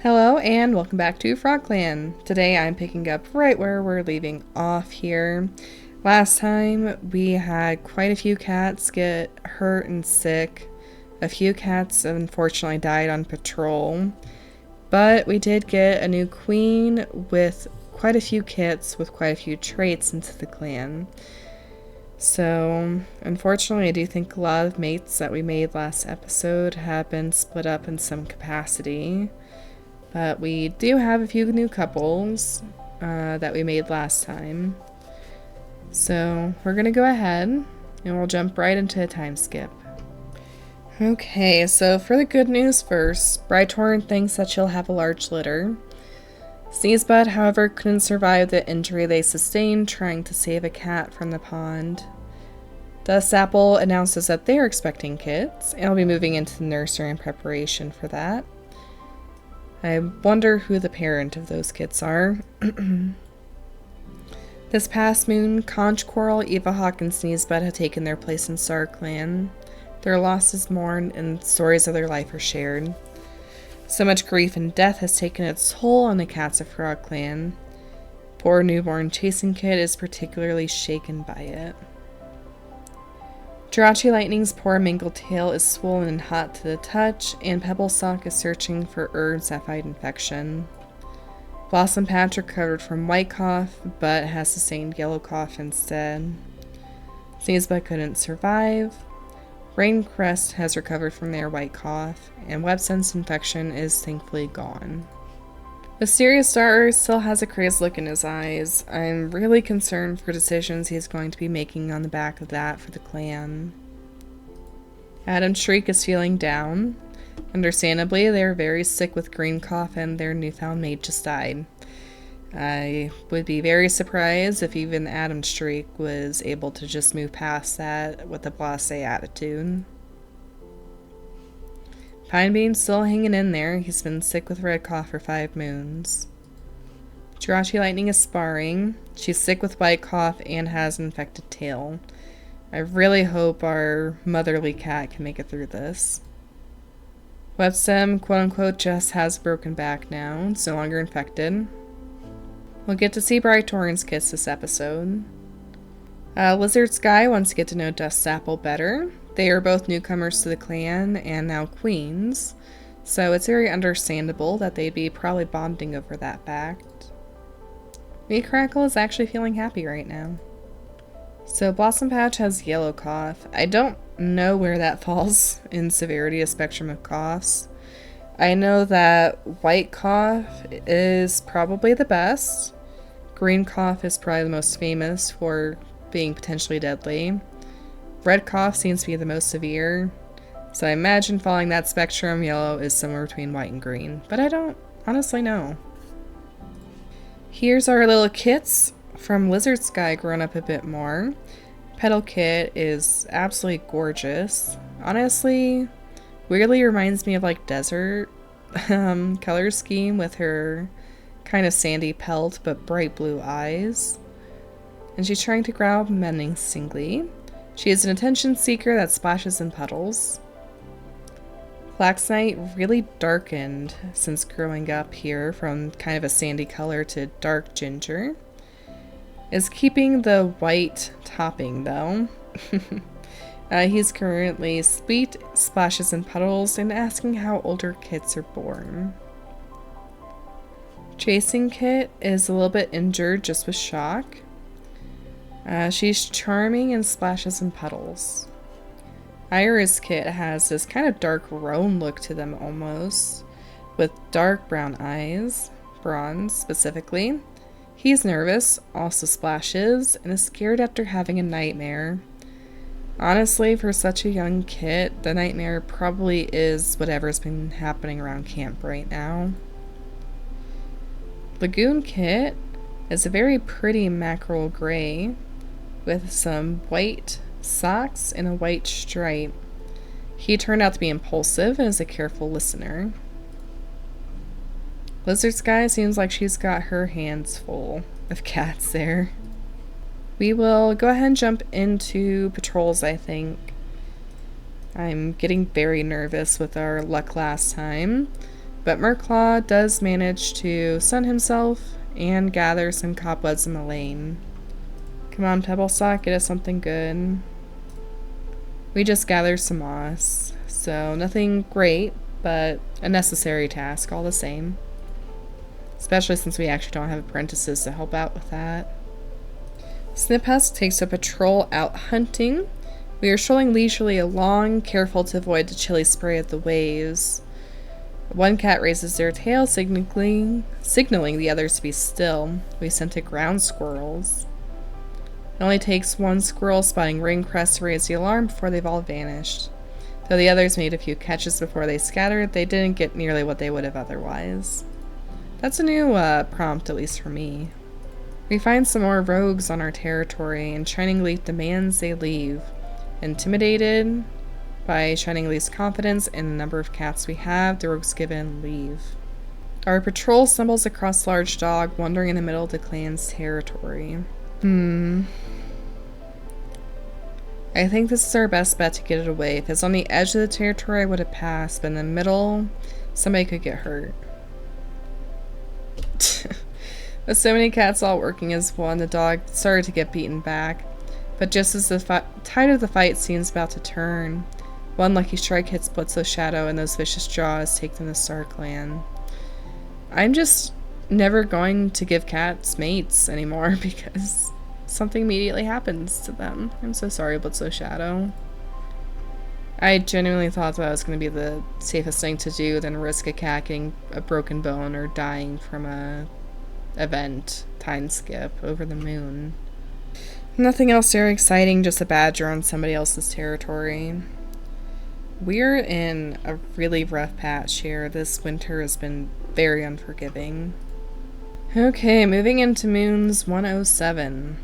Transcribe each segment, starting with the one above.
Hello and welcome back to FrogClan. Today I'm picking up right where we're leaving off here. Last time we had quite a few cats get hurt and sick. A few cats unfortunately died on patrol. But we did get a new queen with quite a few kits with quite a few traits into the clan. So, unfortunately, I do think a lot of mates that we made last episode have been split up in some capacity. But we do have a few new couples that we made last time. So we're going to go ahead and we'll jump right into a time skip. Okay, so for the good news first, Brightorn thinks that she'll have a large litter. Sneezebud, however, couldn't survive the injury they sustained trying to save a cat from the pond. Dustapple announces that they're expecting kids and will be moving into the nursery in preparation for that. I wonder who the parent of those kids are. This past moon, Conch Coral, Eva Hawk, and Sneezebud have taken their place in StarClan. Their loss is mourned, and stories of their life are shared. So much grief and death has taken its toll on the cats of FrogClan. Poor newborn Chasing Kid is particularly shaken by it. Jirachi Lightning's poor mangled tail is swollen and hot to the touch, and Pebblesock is searching for herbs that fight infection. Blossom Patch recovered from white cough, but has sustained yellow cough instead. Sneezebud couldn't survive. Raincrest has recovered from their white cough, and Websense infection is thankfully gone. Mysterious Star still has a crazed look in his eyes. I'm really concerned for decisions he's going to be making on the back of that for the clan. Adam Shriek is feeling down. Understandably, they're very sick with green cough and their newfound mate just died. I would be very surprised if even Adam Shriek was able to just move past that with a blasé attitude. Pinebean's still hanging in there. He's been sick with red cough for 5 moons. Jirachi Lightning is sparring. She's sick with white cough and has an infected tail. I really hope our motherly cat can make it through this. Webstem, quote-unquote, just has a broken back now. It's no longer infected. We'll get to see Brightorn's kiss this episode. Lizard Sky wants to get to know Dustapple better. They are both newcomers to the clan and now queens, so it's very understandable that they'd be probably bonding over that fact. Crackle is actually feeling happy right now. So Blossom Patch has yellow cough. I don't know where that falls in severity of spectrum of coughs. I know that white cough is probably the best. Green cough is probably the most famous for being potentially deadly. Red cough seems to be the most severe, so I imagine following that spectrum, yellow is somewhere between white and green, but I don't honestly know. Here's our little kits from Lizard Sky grown up a bit more. Petal Kit is absolutely gorgeous. Honestly, weirdly reminds me of like desert color scheme with her kind of sandy pelt but bright blue eyes. And she's trying to grab menacingly. She is an attention seeker that splashes in puddles. Flaxknight really darkened since growing up here from kind of a sandy color to dark ginger. Is keeping the white topping though. He's currently sweet, splashes in puddles, and asking how older kits are born. Chasing Kit is a little bit injured just with shock. She's charming and splashes in puddles. Iris Kit has this kind of dark roan look to them almost, with dark brown eyes, bronze specifically. He's nervous, also splashes, and is scared after having a nightmare. Honestly, for such a young kit, the nightmare probably is whatever's been happening around camp right now. Lagoon Kit is a very pretty mackerel gray with some white socks and a white stripe. He turned out to be impulsive and is a careful listener. Lizard Sky seems like she's got her hands full of cats there. We will go ahead and jump into patrols, I think. I'm getting very nervous with our luck last time, But Murklaw does manage to sun himself and gather some cobwebs in the lane. Come on, Pebblestock, get us something good. We just gathered some moss, so nothing great, but a necessary task all the same. Especially since we actually don't have apprentices to help out with that. Sniphusk takes a patrol out hunting. We are strolling leisurely along, careful to avoid the chilly spray of the waves. One cat raises their tail, signaling the others to be still. We scented ground squirrels. It only takes one squirrel spotting ring crest to raise the alarm before they've all vanished. Though the others made a few catches before they scattered, they didn't get nearly what they would have otherwise. That's a new prompt, at least for me. We find some more rogues on our territory, and Shining Leaf demands they leave. Intimidated by Shining Leaf's confidence and the number of cats we have, the rogues give in leave. Our patrol stumbles across a large dog wandering in the middle of the clan's territory. I think this is our best bet to get it away. If it's on the edge of the territory, I would have passed, but in the middle, somebody could get hurt. With so many cats all working as one, the dog started to get beaten back. But just as the tide of the fight seems about to turn, one lucky strike hits Blitzow's shadow and those vicious jaws take them to StarClan. I'm just never going to give cats mates anymore because something immediately happens to them. I'm so sorry, Blitzow's shadow. I genuinely thought that was going to be the safest thing to do than risk a cat getting a broken bone or dying from a event time skip over the moon. Nothing else very exciting, just a badger on somebody else's territory. We're in a really rough patch here. This winter has been very unforgiving. Okay, moving into Moons 107.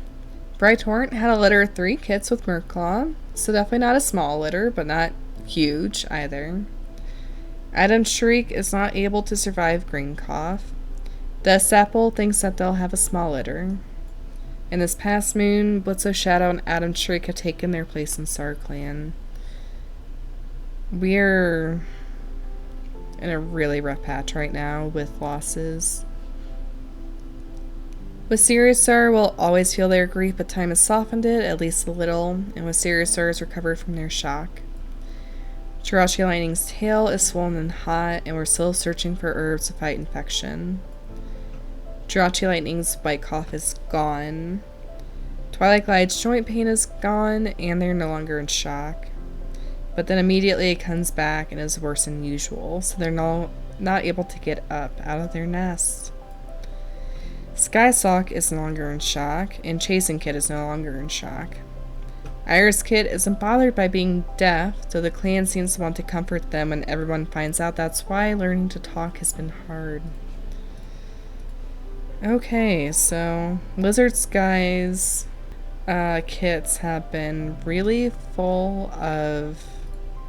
Brighthorn had a litter of 3 kits with Murklaw, so definitely not a small litter, but not huge either. Adam Shriek is not able to survive Green Cough. The Sapple thinks that they'll have a small litter. In this past moon, Blitzow's Shadow and Adam Shriek have taken their place in StarClan. We're in a really rough patch right now with losses. With Siriusar, we'll always feel their grief, but time has softened it, at least a little, and with Siriusar's recovered from their shock. Jirachi Lightning's tail is swollen and hot, and we're still searching for herbs to fight infection. Jirachi Lightning's white cough is gone. Twilight Glide's joint pain is gone, and they're no longer in shock. But then immediately it comes back and is worse than usual, so they're not able to get up out of their nest. Skysock is no longer in shock, and Chasing Kid is no longer in shock. Iris Kid isn't bothered by being deaf, though the clan seems to want to comfort them when everyone finds out that's why learning to talk has been hard. Okay, so Lizard Sky's kits have been really full of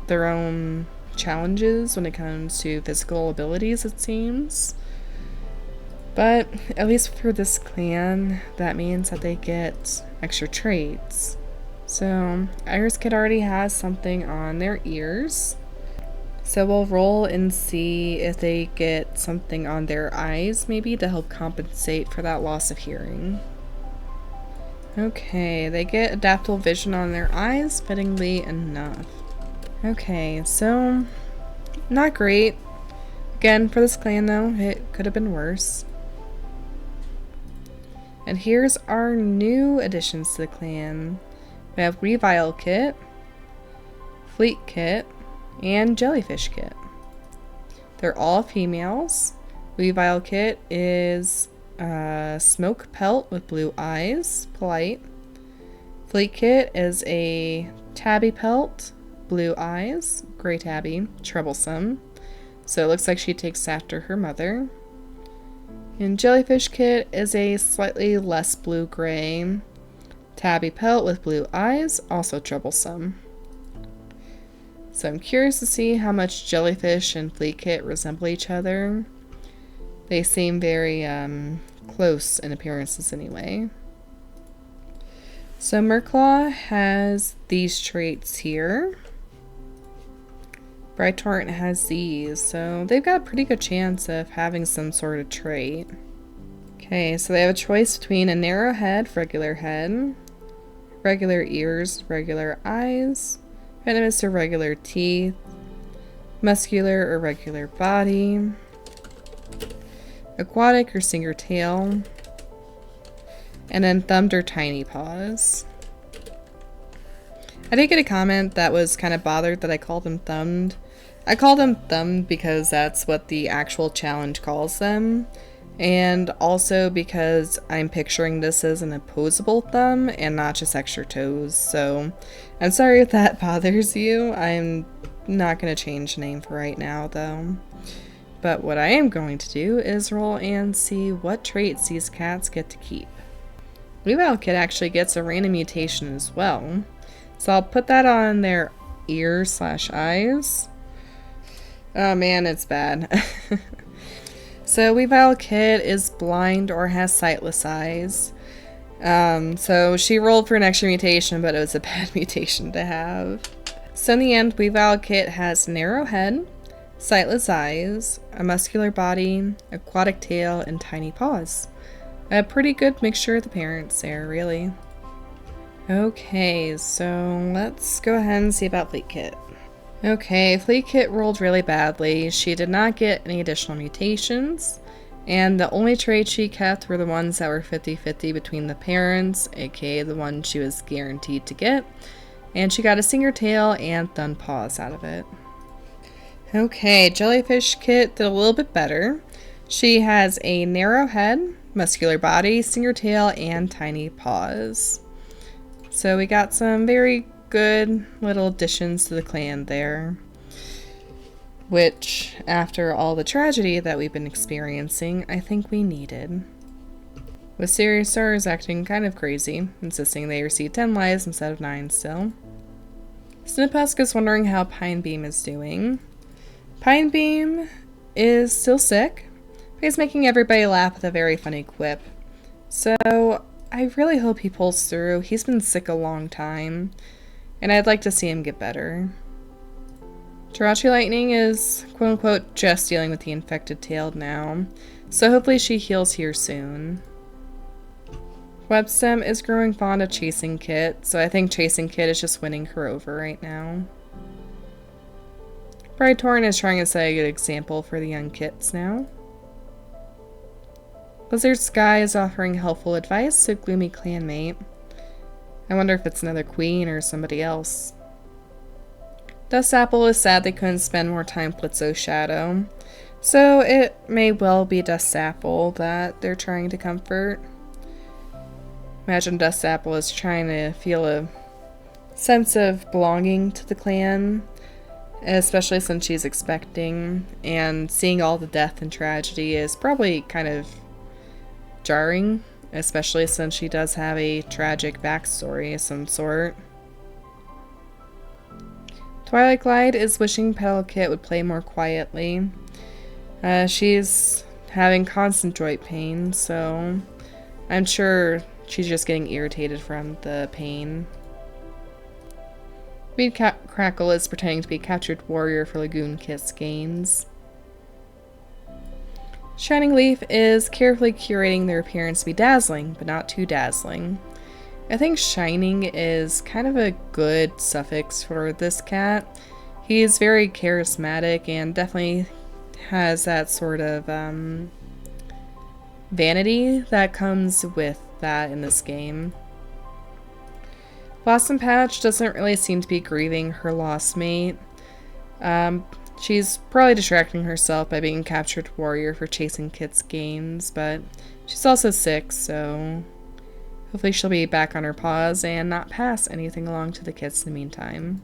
their own challenges when it comes to physical abilities, it seems. But at least for this clan, that means that they get extra traits. So Iris Kid already has something on their ears. So we'll roll and see if they get something on their eyes, maybe, to help compensate for that loss of hearing. Okay, they get adaptable vision on their eyes, fittingly enough. Okay, so not great. Again, for this clan though, it could have been worse. And here's our new additions to the clan. We have Revile Kit, Fleet Kit, and Jellyfish Kit. They're all females. Revile Kit is a smoke pelt with blue eyes, polite. Fleet Kit is a tabby pelt, blue eyes, gray tabby, troublesome. So it looks like she takes after her mother. And Jellyfish Kit is a slightly less blue-gray tabby pelt with blue eyes, also troublesome. So I'm curious to see how much Jellyfish and Fleet Kit resemble each other. They seem very close in appearances anyway. So Murklaw has these traits here. Bright Torrent has these, so they've got a pretty good chance of having some sort of trait. Okay, so they have a choice between a narrow head, regular ears, regular eyes, venomous or regular teeth, muscular or regular body, aquatic or single tail, and then thumbed or tiny paws. I did get a comment that was kind of bothered that I called them thumbed. I call them thumbed because that's what the actual challenge calls them, and also because I'm picturing this as an opposable thumb and not just extra toes, so I'm sorry if that bothers you. I'm not going to change the name for right now though. But what I am going to do is roll and see what traits these cats get to keep. Weavile Kit actually gets a random mutation as well, so I'll put that on their ears/eyes. Oh man, it's bad. So Weavile Kit is blind or has sightless eyes. So she rolled for an extra mutation, but it was a bad mutation to have. So in the end, Weavile Kit has narrow head, sightless eyes, a muscular body, aquatic tail, and tiny paws. A pretty good mixture of the parents there, really. Okay, so let's go ahead and see about Fleet Kit. Okay, Fleet Kit rolled really badly. She did not get any additional mutations, and the only traits she kept were the ones that were 50-50 between the parents, aka the ones she was guaranteed to get, and she got a single tail and thumb paws out of it. Okay, Jellyfish Kit did a little bit better. She has a narrow head, muscular body, single tail, and tiny paws. So we got some very good little additions to the clan there, which, after all the tragedy that we've been experiencing, I think we needed. With Serious Stars acting kind of crazy, insisting they receive 10 lives instead of 9 still. Sniphusk is wondering how Pinebeam is doing. Pinebeam is still sick, but he's making everybody laugh with a very funny quip. So I really hope he pulls through. He's been sick a long time, and I'd like to see him get better. Jirachi Lightning is, quote-unquote, just dealing with the infected tail now, so hopefully she heals here soon. Webstem is growing fond of Chasing Kit, so I think Chasing Kit is just winning her over right now. Bright Torrent is trying to set a good example for the young kits now. Blizzard Sky is offering helpful advice to Gloomy Clanmate. I wonder if it's another queen or somebody else. Dust Apple is sad they couldn't spend more time with Blitzo's shadow, so it may well be Dust Apple that they're trying to comfort. Imagine Dust Apple is trying to feel a sense of belonging to the clan, especially since she's expecting, and seeing all the death and tragedy is probably kind of jarring, especially since she does have a tragic backstory of some sort. Twilight Glide is wishing Petal Kit would play more quietly. She's having constant joint pain, so I'm sure she's just getting irritated from the pain. Weed Crackle is pretending to be a captured warrior for Lagoon Kit's gains. Shining Leaf is carefully curating their appearance to be dazzling, but not too dazzling. I think shining is kind of a good suffix for this cat. He's very charismatic and definitely has that sort of vanity that comes with that in this game. Blossom Patch doesn't really seem to be grieving her lost mate. She's probably distracting herself by being a captured warrior for Chasing Kit's gains, but she's also sick, so hopefully she'll be back on her paws and not pass anything along to the kits in the meantime.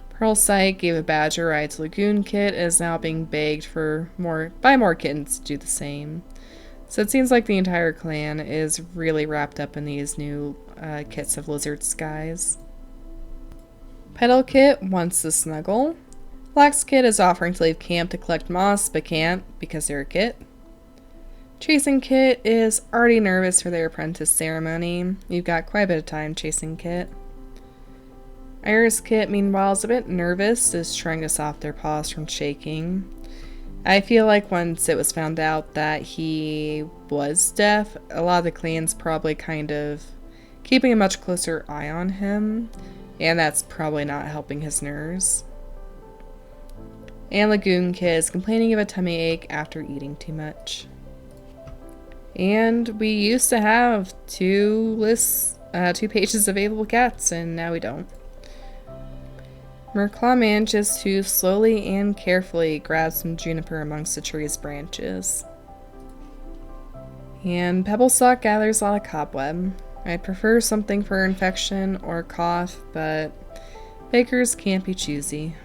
Pearl Sight gave a badger ride to Lagoon Kit and is now being begged by more kittens to do the same. So it seems like the entire clan is really wrapped up in these new kits of Lizard Skies. Petal Kit wants to snuggle. Flax Kit is offering to leave camp to collect moss, but can't because they're a kit. Chasing Kit is already nervous for their apprentice ceremony. You've got quite a bit of time, Chasing Kit. Iris Kit, meanwhile, is a bit nervous, is trying to stop their paws from shaking. I feel like once it was found out that he was deaf, a lot of the clans probably kind of keeping a much closer eye on him, and that's probably not helping his nerves. And Lagoon Kid is complaining of a tummy ache after eating too much. And we used to have two pages of available cats, and now we don't. Merclaw manages to slowly and carefully grab some juniper amongst the tree's branches. And Pebblesock gathers a lot of cobweb. I'd prefer something for infection or cough, but bakers can't be choosy.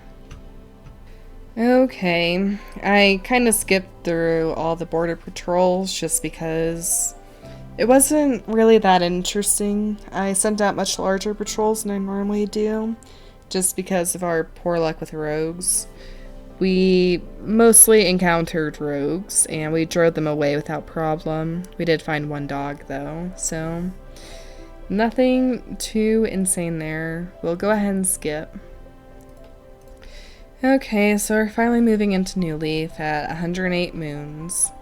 Okay, I kind of skipped through all the border patrols just because it wasn't really that interesting. I sent out much larger patrols than I normally do, just because of our poor luck with rogues. We mostly encountered rogues, and we drove them away without problem. We did find one dog, though, so nothing too insane there. We'll go ahead and skip. Okay, so we're finally moving into New Leaf at 108 moons.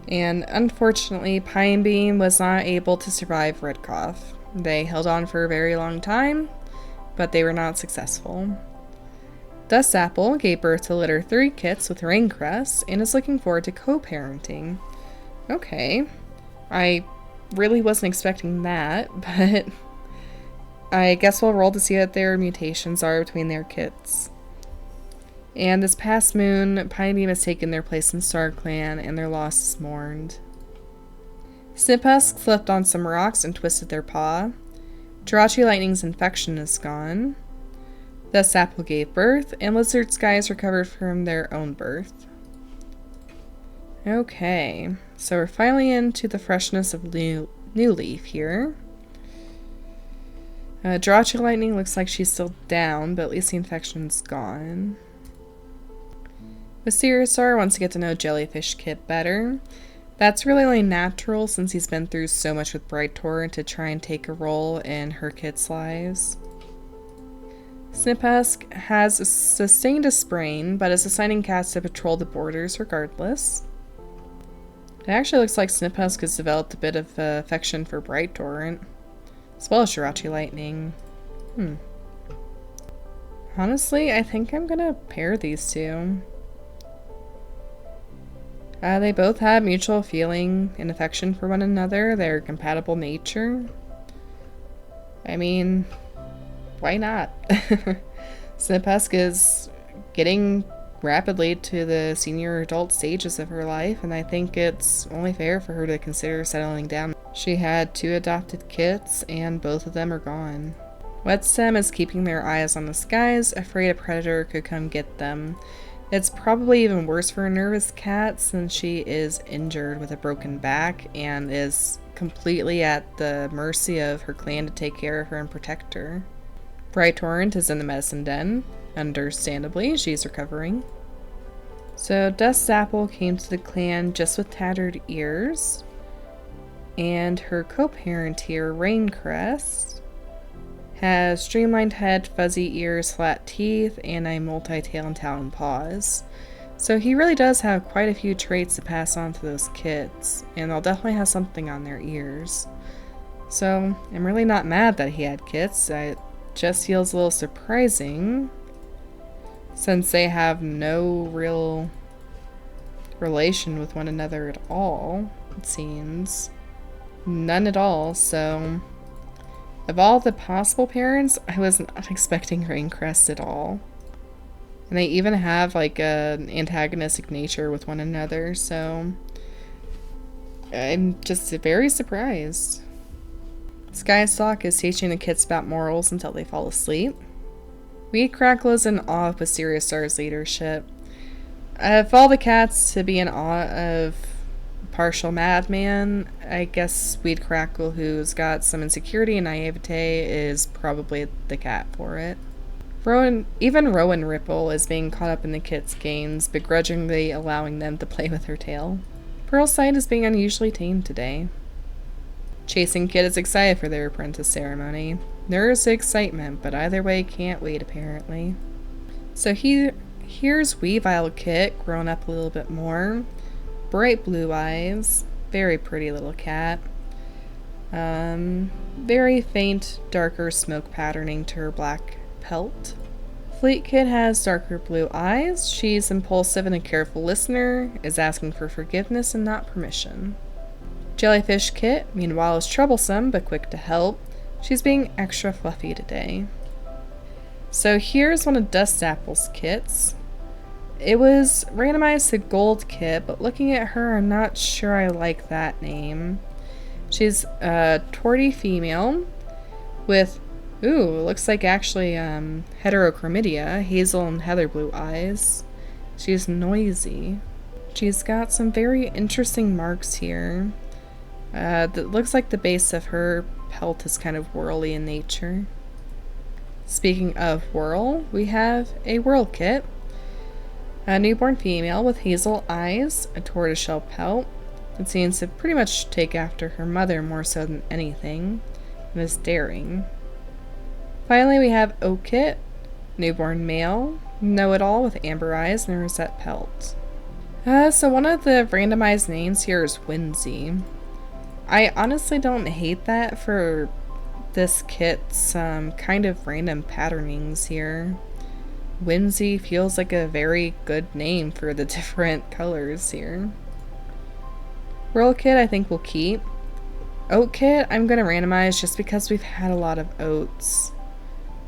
And unfortunately, Pine Beam was not able to survive Red Cough. They held on for a very long time, but they were not successful. Dust Apple gave birth to litter 3 kits with Raincrest and is looking forward to co-parenting. Okay, I really wasn't expecting that, but I guess we'll roll to see what their mutations are between their kits. And this past moon, Pine Beam has taken their place in StarClan, and their loss is mourned. Sniphusk slipped on some rocks and twisted their paw. Jirachi Lightning's infection is gone. Dust Apple gave birth, and Lizard Skies recovered from their own birth. Okay, so we're finally into the freshness of New Leaf here. Jirachi Lightning looks like she's still down, but at least the infection's gone. Mysteriousaur wants to get to know Jellyfish Kit better. That's really only natural since he's been through so much with Bright Torrent to try and take a role in her kids' lives. Sniphusk has sustained a sprain, but is assigning cats to patrol the borders regardless. It actually looks like Sniphusk has developed a bit of affection for Bright Torrent, as well as Jirachi Lightning. Honestly, I think I'm gonna pair these two. They both have mutual feeling and affection for one another. They're compatible nature. I mean, why not? Sniphusk is getting rapidly to the senior adult stages of her life, and I think it's only fair for her to consider settling down. She had 2 adopted kits, and both of them are gone. Wetstem is keeping their eyes on the skies, afraid a predator could come get them. It's probably even worse for a nervous cat since she is injured with a broken back and is completely at the mercy of her clan to take care of her and protect her. Bright Torrent is in the medicine den. Understandably, she's recovering. So Dust Apple came to the clan just with tattered ears. And her co-parent here, Raincrest, has streamlined head, fuzzy ears, flat teeth, and a multi-tail and talon paws. So he really does have quite a few traits to pass on to those kids, and they'll definitely have something on their ears. So I'm really not mad that he had kits. It just feels a little surprising since they have no real relation with one another at all, it seems. None at all, so of all the possible parents, I was not expecting Raincrest at all. And they even have like an antagonistic nature with one another, so I'm just very surprised. Skystalk is teaching the kids about morals until they fall asleep. Weed Crackle is in awe of Mysteriousaur's leadership. Of all the cats to be in awe of Partial Madman, I guess Weed Crackle, who's got some insecurity and naivete, is probably the cat for it. Even Rowan Ripple is being caught up in the kids' games, begrudgingly allowing them to play with her tail. Pearlsight is being unusually tame today. Chasing Kid is excited for their apprentice ceremony. There's excitement, but either way, can't wait apparently. So here's Weavile Kit, grown up a little bit more. Bright blue eyes, very pretty little cat. Very faint, darker smoke patterning to her black pelt. Fleet Kit has darker blue eyes. She's impulsive and a careful listener, is asking for forgiveness and not permission. Jellyfish Kit, meanwhile, is troublesome but quick to help. She's being extra fluffy today. So here's one of Dust Apple's kits. It was randomized to Gold Kit, but looking at her, I'm not sure I like that name. She's a torty female with, looks like actually heterochromidia, hazel and heather blue eyes. She's noisy. She's got some very interesting marks here. That looks like the base of her pelt is kind of whirly in nature. Speaking of whirl, we have a Whirl Kit. A newborn female with hazel eyes, a tortoiseshell pelt. It seems to pretty much take after her mother more so than anything, and is daring. Finally, we have Oak Kit, newborn male, know-it-all with amber eyes and a rosette pelt. So one of the randomized names here is Whimsy. I honestly don't hate that for this kit's kind of random patternings here. Whimsy feels like a very good name for the different colors here. Whirl Kit I think we'll keep. Oat Kit I'm going to randomize just because we've had a lot of oats.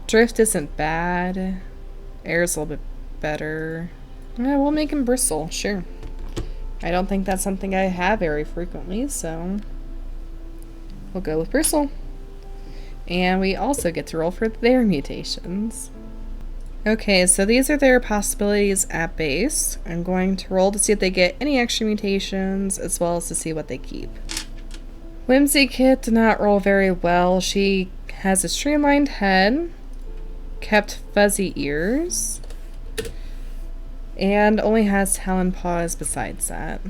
Drift isn't bad. Air's a little bit better. Yeah, we'll make him Bristle, sure. I don't think that's something I have very frequently, so we'll go with Bristle. And we also get to roll for their mutations. Okay, so these are their possibilities at base. I'm going to roll to see if they get any extra mutations, as well as to see what they keep. Whimsy Kit did not roll very well. She has a streamlined head, kept fuzzy ears, and only has talon paws besides that.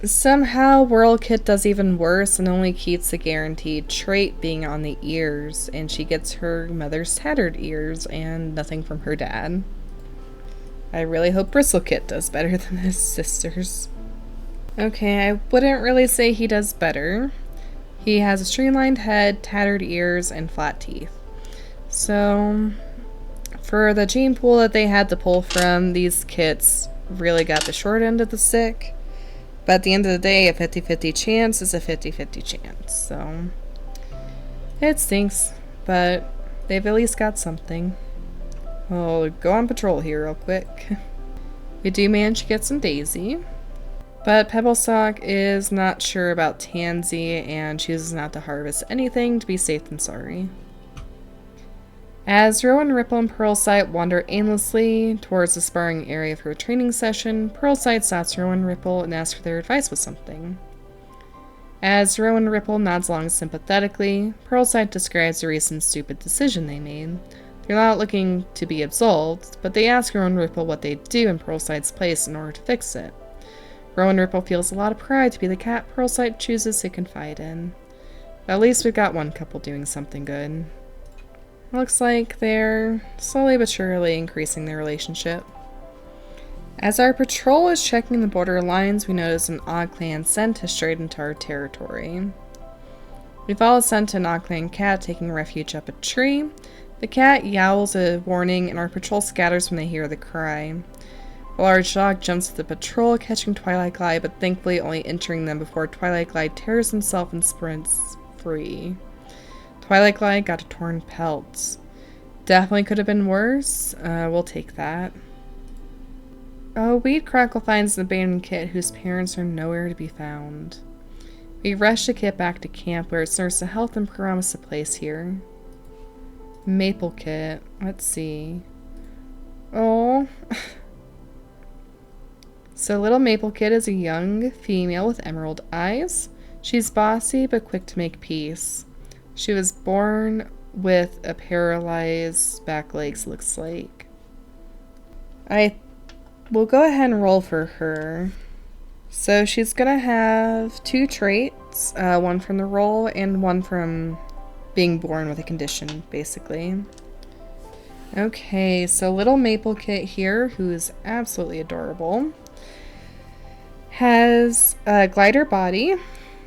Somehow, Whirl Kit does even worse and only keeps the guaranteed trait being on the ears, and she gets her mother's tattered ears and nothing from her dad. I really hope Bristle Kit does better than his sisters. Okay, I wouldn't really say he does better. He has a streamlined head, tattered ears, and flat teeth. So, for the gene pool that they had to pull from, these kits really got the short end of the stick. But at the end of the day, a 50-50 chance is a 50-50 chance, so it stinks, but they've at least got something. We'll go on patrol here real quick. We do manage to get some Daisy, but Pebblesock is not sure about Tansy and chooses not to harvest anything to be safe than sorry. As Rowan, Ripple, and Pearlsight wander aimlessly towards the sparring area for a training session, Pearlsight stops Rowan and Ripple and asks for their advice with something. As Rowan and Ripple nods along sympathetically, Pearlsight describes the recent stupid decision they made. They're not looking to be absolved, but they ask Rowan and Ripple what they'd do in Pearlsight's place in order to fix it. Rowan and Ripple feels a lot of pride to be the cat Pearlsight chooses to confide in. But at least we've got one couple doing something good. Looks like they're slowly but surely increasing their relationship. As our patrol is checking the border lines, we notice an OggClan scent has strayed into our territory. We follow a scent to an OggClan cat taking refuge up a tree. The cat yowls a warning, and our patrol scatters when they hear the cry. A large dog jumps to the patrol, catching Twilight Glide, but thankfully only entering them before Twilight Glide tears himself and sprints free. Twilight Glide got a torn pelt. Definitely could have been worse. We'll take that. Weed Crackle finds an abandoned kit whose parents are nowhere to be found. We rush the kit back to camp where it's nursed to health and promise a place here. Maple Kit. Let's see. Oh. So little Maple Kit is a young female with emerald eyes. She's bossy but quick to make peace. She was born with a paralyzed back legs, looks like. I will go ahead and roll for her. So she's gonna have 2 traits, one from the roll and one from being born with a condition, basically. Okay, so little Maple Kit here, who is absolutely adorable, has a glider body,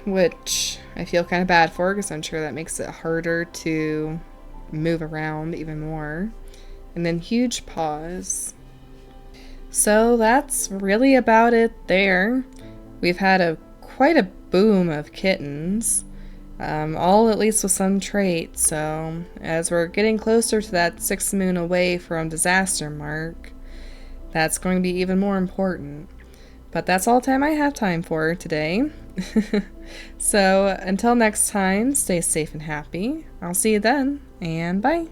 which I feel kind of bad for because I'm sure that makes it harder to move around even more. And then huge paws. So that's really about it there. We've had quite a boom of kittens, all at least with some traits, so as we're getting closer to that 6th moon away from disaster mark, that's going to be even more important. But that's all time I have time for today. So until next time, stay safe and happy. I'll see you then, and bye.